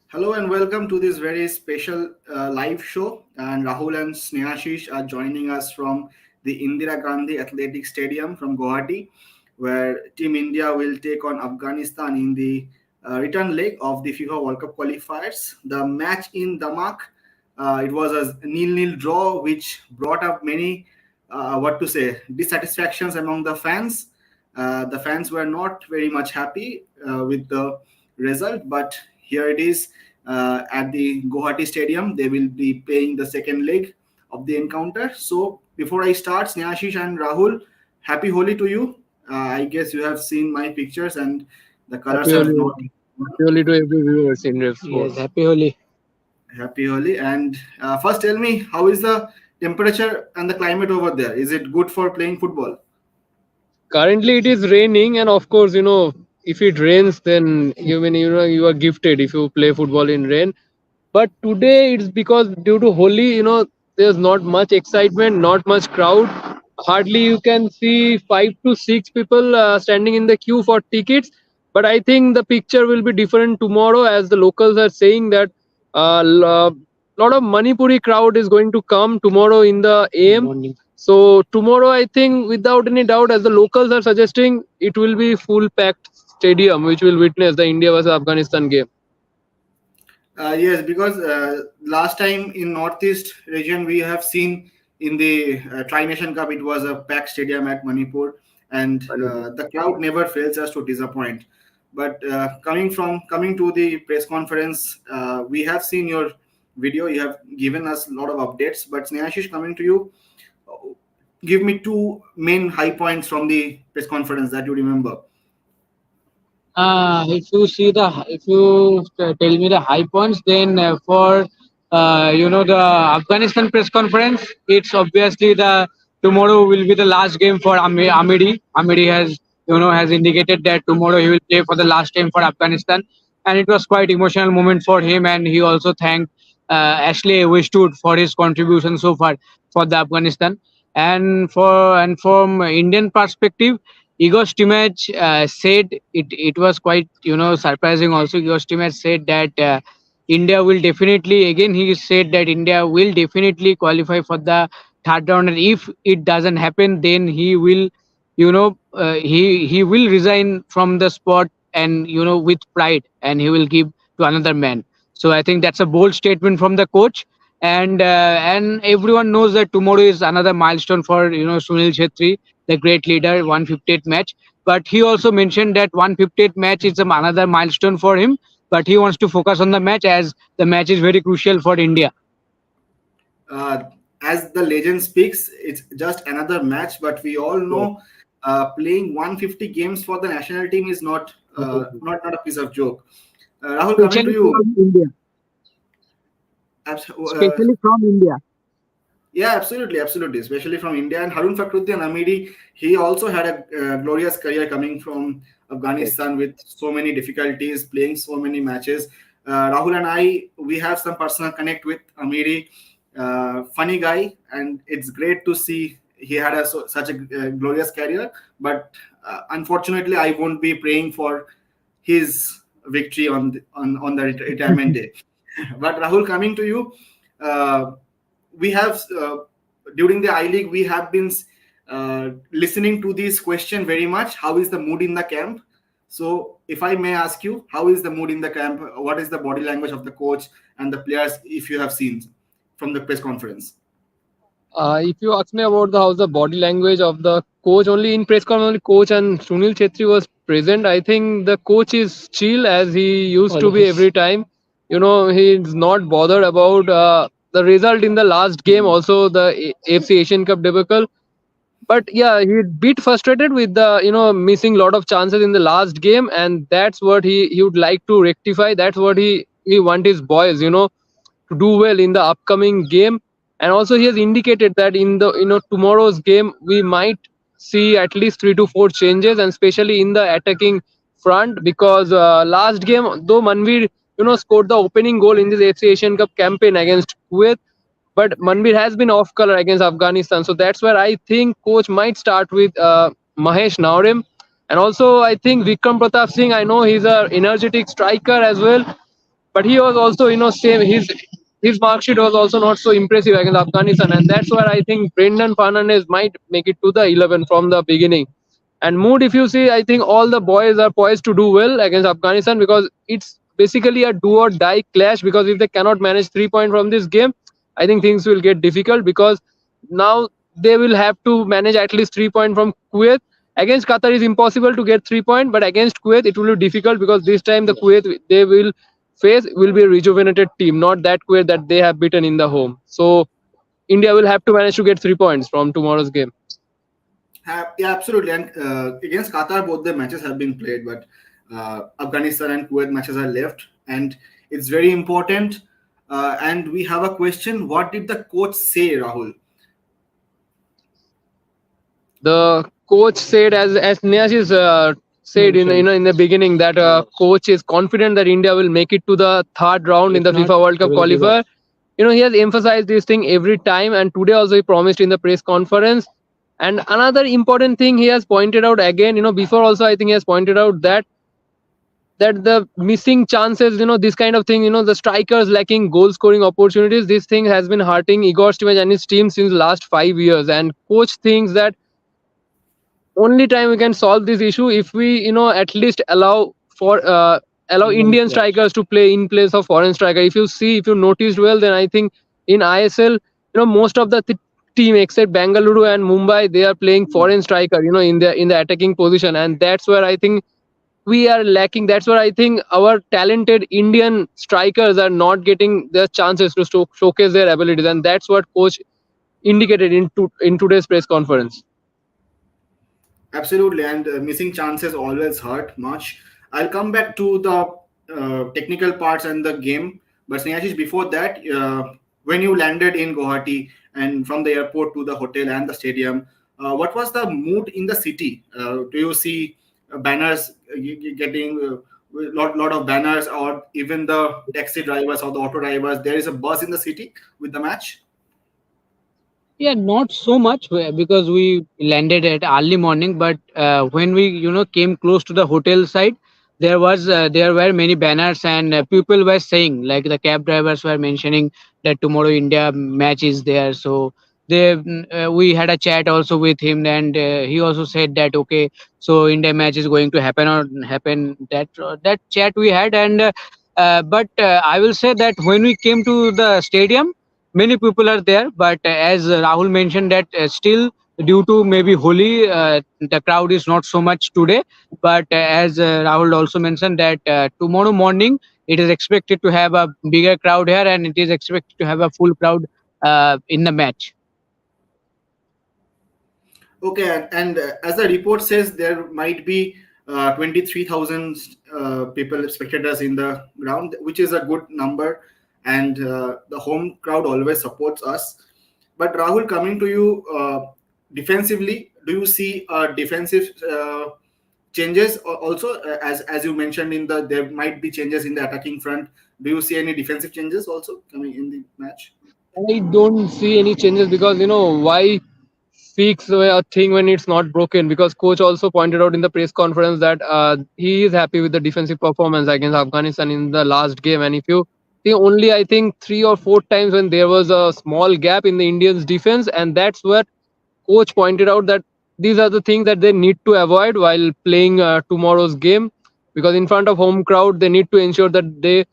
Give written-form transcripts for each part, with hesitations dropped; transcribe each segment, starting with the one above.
Hello and welcome to this very special live show. And Rahul and Snehashish are joining us from the Indira Gandhi Athletic Stadium from Guwahati, where Team India will take on Afghanistan in the return leg of the FIFA World Cup qualifiers. The match in Damak, it was a nil-nil draw, which brought up many, dissatisfactions among the fans. The fans were not very much happy with the result, but here it is at the Guwahati Stadium. They will be playing the second leg of the encounter. So before I start, Snehashish and Rahul, happy Holi to you. I guess you have seen my pictures and the colors Happy have Holi, not. happy Holi to every viewer in Ref Yes, Sports. happy Holi. Happy Holi. And first, tell me, how is the temperature and the climate over there? Is it good for playing football? Currently, it is raining, and of course, if it rains, then you are gifted if you play football in rain. But today, it's because due to Holi, there's not much excitement, not much crowd. Hardly you can see 5 to 6 people standing in the queue for tickets. But I think the picture will be different tomorrow, as the locals are saying that a lot of Manipuri crowd is going to come tomorrow in the AM. Morning. So tomorrow, I think, without any doubt, as the locals are suggesting, it will be full packed stadium, which will witness the India versus Afghanistan game. Yes, because last time in Northeast region we have seen in the Tri Nation Cup it was a packed stadium at Manipur, and the crowd never fails us to disappoint. But coming to the press conference, we have seen your video. You have given us a lot of updates. But Snehashish, coming to you, give me two main high points from the press conference that you remember. If you tell me the high points, then for the Afghanistan press conference, it's obviously the tomorrow will be the last game for Amidi. Amidi has indicated that tomorrow he will play for the last time for Afghanistan, and it was quite emotional moment for him. And he also thanked Ashley Westwood for his contribution so far for the Afghanistan. And from Indian perspective, Igor Stimac said it was quite surprising. Also, Igor Stimac said that India will definitely, again he said that India will definitely qualify for the third round, and if it doesn't happen, then he will he will resign from the spot, and with pride, and he will give to another man. So I think that's a bold statement from the coach. And everyone knows that tomorrow is another milestone for Sunil Chhetri, the great leader, 158th match. But he also mentioned that 158th match is another milestone for him. But he wants to focus on the match, as the match is very crucial for India. uh, as the legend speaks, it's just another match, but we all know playing 150 games for the national team is not a piece of joke. Rahul, coming to Especially you. from India. abs- uh, Especially from India. yeah, absolutely, especially from India. And Harun Fakhruddin Amidi, he also had a glorious career coming from Afghanistan with so many difficulties, playing so many matches. Rahul and I, we have some personal connect with Amiri. Funny guy, and it's great to see he had such a glorious career. But unfortunately, I won't be praying for his victory on the retirement day. But Rahul, coming to you, uh, we have during the I League we have been listening to this question very much. How is the mood in the camp? So, if I may ask you, how is the mood in the camp? What is the body language of the coach and the players? If you have seen from the press conference. If you ask me about how's the body language of the coach, only in press conference, only coach and Sunil Chhetri was present. I think the coach is chill as he used to be Always. every time. He's not bothered about the result in the last game, also the AFC Asian Cup debacle. But yeah, he bit frustrated with the missing lot of chances in the last game, and that's what he would like to rectify. That's what he want his boys, to do well in the upcoming game. And also he has indicated that in the tomorrow's game we might see at least 3 to 4 changes, and especially in the attacking front, because last game though Manvir scored the opening goal in this AFC Asian Cup campaign against Kuwait, but Manvir has been off color against Afghanistan. So that's where I think coach might start with Mahesh Naurem. And also I think Vikram Pratap Singh, I know he's a energetic striker as well, but he was also, same. His mark sheet was also not so impressive against Afghanistan, and that's where I think Brendan Fernandez might make it to the 11 from the beginning. And mood, if you see, I think all the boys are poised to do well against Afghanistan because it's basically a do or die clash. Because if they cannot manage 3 points from this game, I think things will get difficult because now they will have to manage at least 3 points from Kuwait. Against Qatar is impossible to get 3 points, but against Kuwait it will be difficult because this time the Kuwait they will face will be a rejuvenated team, not that Kuwait that they have beaten in the home. So India will have to manage to get 3 points from tomorrow's game. Yeah, absolutely. And against Qatar, both the matches have been played, but Afghanistan and Kuwait matches are left, and it's very important. And we have a question: what did the coach say, Rahul? The coach said, as Neash said in the beginning, that coach is confident that India will make it to the third round in the FIFA World Cup qualifier. He has emphasized this thing every time, and today also he promised in the press conference. And another important thing he has pointed out again, before also I think he has pointed out that the missing chances, this kind of thing, the strikers lacking goal scoring opportunities, this thing has been hurting Igor Stimac and his team since last 5 years. And coach thinks that only time we can solve this issue if we at least allow Indian strikers to play in place of foreign striker. If you noticed well, then I think in ISL, most of the team except Bengaluru and Mumbai, they are playing foreign striker, in the attacking position, and that's where I think we are lacking. That's where I think our talented Indian strikers are not getting their chances to showcase their abilities, and that's what coach indicated in today's press conference. Absolutely, and missing chances always hurt much. I'll come back to the technical parts and the game, but Snehashish, before that, when you landed in Guwahati and from the airport to the hotel and the stadium, what was the mood in the city? Do you see banners getting lot of banners, or even the taxi drivers or the auto drivers? There is a buzz in the city with the match. Yeah, not so much because we landed at early morning, but when we came close to the hotel side, there were many banners and people were saying, like the cab drivers were mentioning that tomorrow India match is there. So we had a chat also with him, and he also said that okay, so India match is going to happen or happen. That chat we had, and but I will say that when we came to the stadium, many people are there, but as Rahul mentioned that still due to maybe Holi, the crowd is not so much today. But as Rahul also mentioned that tomorrow morning it is expected to have a bigger crowd here, and it is expected to have a full crowd in the match. Okay, and as the report says, there might be 23,000 people, spectators in the ground, which is a good number, and the home crowd always supports us. But Rahul, coming to you, defensively, do you see defensive changes also? As you mentioned, there might be changes in the attacking front. Do you see any defensive changes also coming in the match? I don't see any changes because why fix a thing when it's not broken? Because coach also pointed out in the press conference that he is happy with the defensive performance against Afghanistan in the last game. And if you see only I think 3 or 4 times when there was a small gap in the Indians defense, and that's what coach pointed out that these are the things that they need to avoid while playing tomorrow's game, because in front of home crowd they need to ensure that they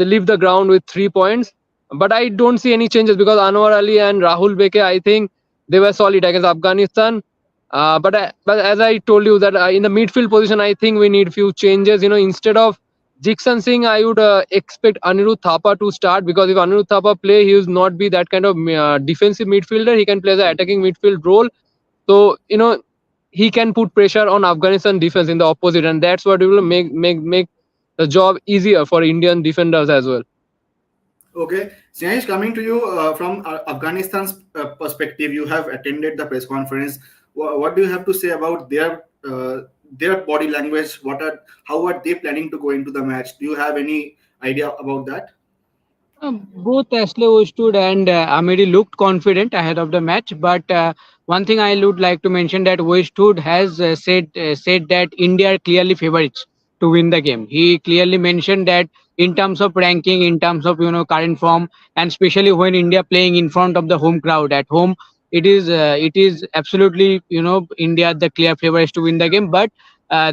leave the ground with 3 points. But I don't see any changes because Anwar Ali and Rahul Beke, I think they were solid against Afghanistan. But as I told you that in the midfield position, I think we need few changes. Instead of Jixan Singh, I would expect Anirudh Thapa to start, because if Anirudh Thapa play, he will not be that kind of defensive midfielder. He can play the attacking midfield role. So he can put pressure on Afghanistan defense in the opposite, and that's what will make the job easier for Indian defenders as well. Okay, Sneha, coming to you from Afghanistan's perspective, you have attended the press conference. What do you have to say about their body language? How are they planning to go into the match? Do you have any idea about that? Both Ashley Westwood and Amiri looked confident ahead of the match, but one thing I would like to mention that Westwood has said that India are clearly favorites to win the game. He clearly mentioned that in terms of ranking, in terms of current form, and especially when India playing in front of the home crowd at home, it is absolutely India the clear favorites to win the game. But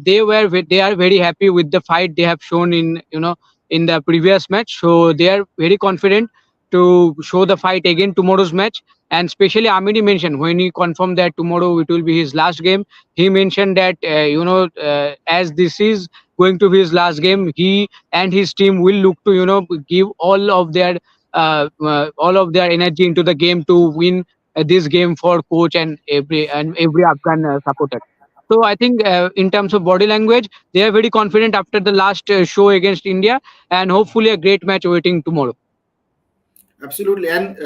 they are very happy with the fight they have shown in the previous match, so they are very confident to show the fight again tomorrow's match. And especially Amini mentioned when he confirmed that tomorrow it will be his last game. He mentioned that as this is going to be his last game, he and his team will look to give all of their energy into the game to win this game for coach and every Afghan supporter. So I think in terms of body language, they are very confident after the last show against India, and hopefully a great match waiting tomorrow. Absolutely, and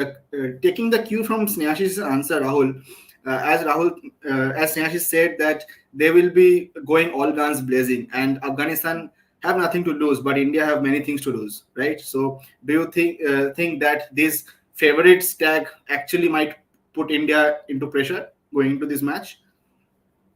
taking the cue from Snehash's answer, Rahul, as Snehashi said that they will be going all guns blazing, and Afghanistan have nothing to lose, but India have many things to lose, right? So, do you think that this favorites tag actually might put India into pressure going into this match?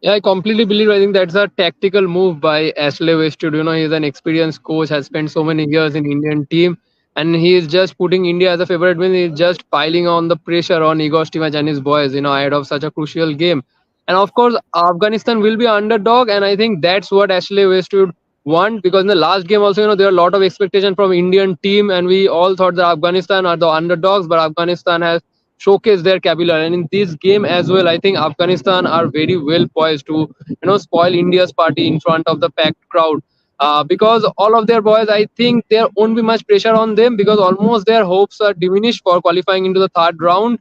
Yeah, I completely believe. I think that's a tactical move by Ashley Westwood. He's an experienced coach, has spent so many years in Indian team, and he is just putting India as a favorite win. He's just piling on the pressure on Igor Stimac and his boys. Ahead of such a crucial game. And of course, Afghanistan will be underdog, and I think that's what Ashley Westwood want, because in the last game also, there are a lot of expectation from Indian team, and we all thought that Afghanistan are the underdogs, but Afghanistan has showcase their capability. And in this game as well, I think Afghanistan are very well poised to spoil India's party in front of the packed crowd. Because all of their boys, I think there won't be much pressure on them, because almost their hopes are diminished for qualifying into the third round.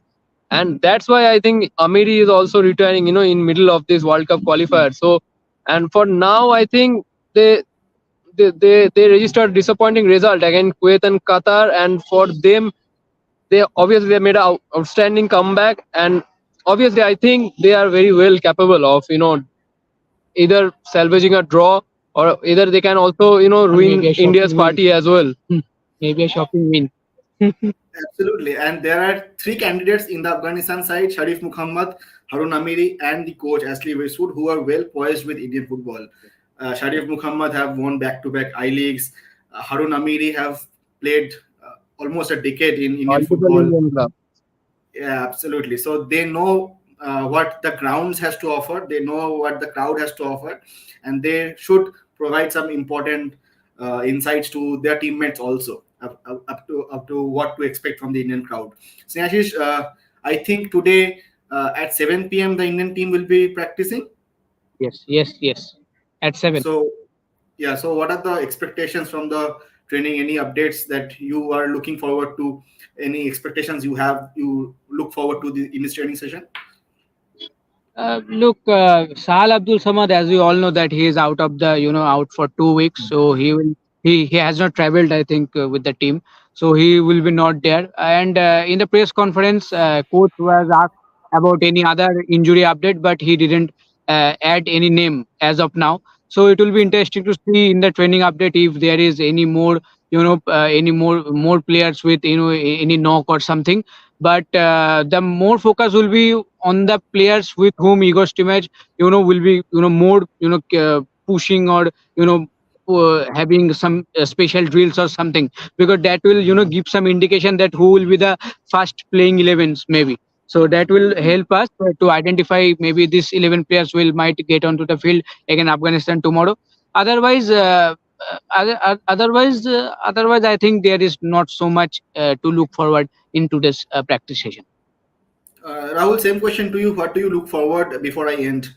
And that's why I think Amiri is also retiring, in middle of this World Cup qualifier. So, and for now, I think they registered disappointing result against Kuwait and Qatar, and for them, they made an outstanding comeback. And obviously I think they are very well capable of either salvaging a draw, or either they can also ruin Maybe a shocking India's win. party as well. Maybe a shocking win. Absolutely, and there are three candidates in the Afghanistan side: Sharif Muhammad, Harun Amiri, and the coach Ashley Westwood, who are well poised with Indian football. Sharif Muhammad have won back-to-back I leagues. Harun Amiri have played almost a decade in Indian Multiple football. Indian clubs. Yeah, absolutely. So they know what the grounds has to offer. They know what the crowd has to offer, and they should provide some important insights to their teammates also, up to what to expect from the Indian crowd. Snehashish, I think today at 7 p.m. the Indian team will be practicing. Yes. At 7. So yeah, so what are the expectations from the training? Any updates that you are looking forward to? Any expectations you look forward to in this training session? Look, Sahal Abdul Samad, as we all know, that he is out of the, out for 2 weeks. So he has not traveled, I think, with the team. So he will be not there. And in the press conference, coach was asked about any other injury update, but he didn't add any name as of now. So it will be interesting to see in the training update if there is any more, any more players with, any knock or something. But the more focus will be on the players with whom Igor Stimac, will be, more, pushing, or, having some special drills or something, because that will, give some indication that who will be the first playing 11s maybe. So that will help us to identify maybe these 11 players will might get onto the field against Afghanistan tomorrow. Otherwise, otherwise, I think there is not so much to look forward into this practice session. Rahul, same question to you. What do you look forward before I end?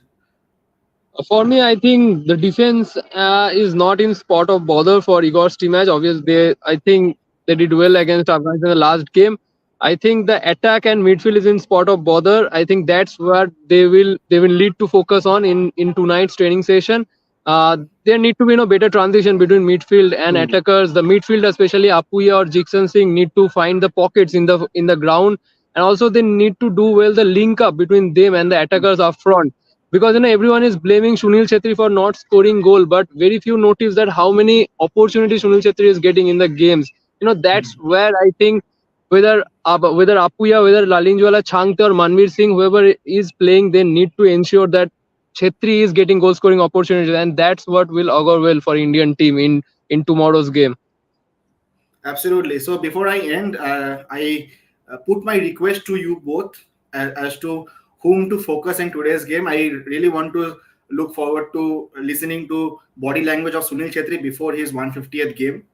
For me, I think the defense is not in spot of bother for Igor Stimac. Obviously, I think they did well against Afghanistan in the last game. I think the attack and midfield is in spot of bother. I think that's what they will need to focus on in tonight's training session. There need to be better transition between midfield and attackers. The midfield, especially Apuya or Jigson Singh, need to find the pockets in the ground, and also they need to do well the link up between them and the attackers up front. Because everyone is blaming Sunil Chhetri for not scoring goal, but very few notice that how many opportunities Sunil Chhetri is getting in the games. That's where I think whether Apuya, whether Lalinjwala, Changte or Manveer Singh, whoever is playing, they need to ensure that Chhetri is getting goal scoring opportunities, and that's what will augur well for Indian team in tomorrow's game. Absolutely. So before I end, I put my request to you both as to whom to focus in today's game. I really want to look forward to listening to body language of Sunil Chhetri before his 150th game.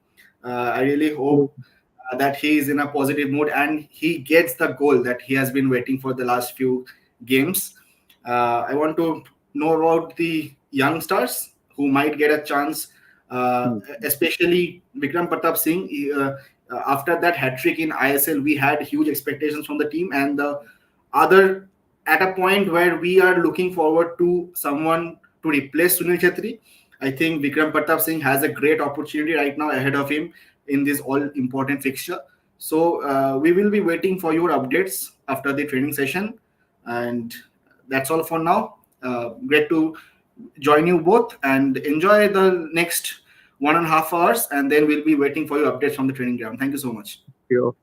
I really hope that he is in a positive mood and he gets the goal that he has been waiting for the last few games. I want to know about the youngsters who might get a chance, Hmm. especially Vikram Pratap Singh. After that hat trick in ISL, we had huge expectations from the team, and the other at a point where we are looking forward to someone to replace Sunil Chhetri. I think Vikram Pratap Singh has a great opportunity right now ahead of him in this all important fixture. So we will be waiting for your updates after the training session, and that's all for now. Great to join you both and enjoy the next 1.5 hours, and then we'll be waiting for your updates from the training ground. Thank you so much. Sure.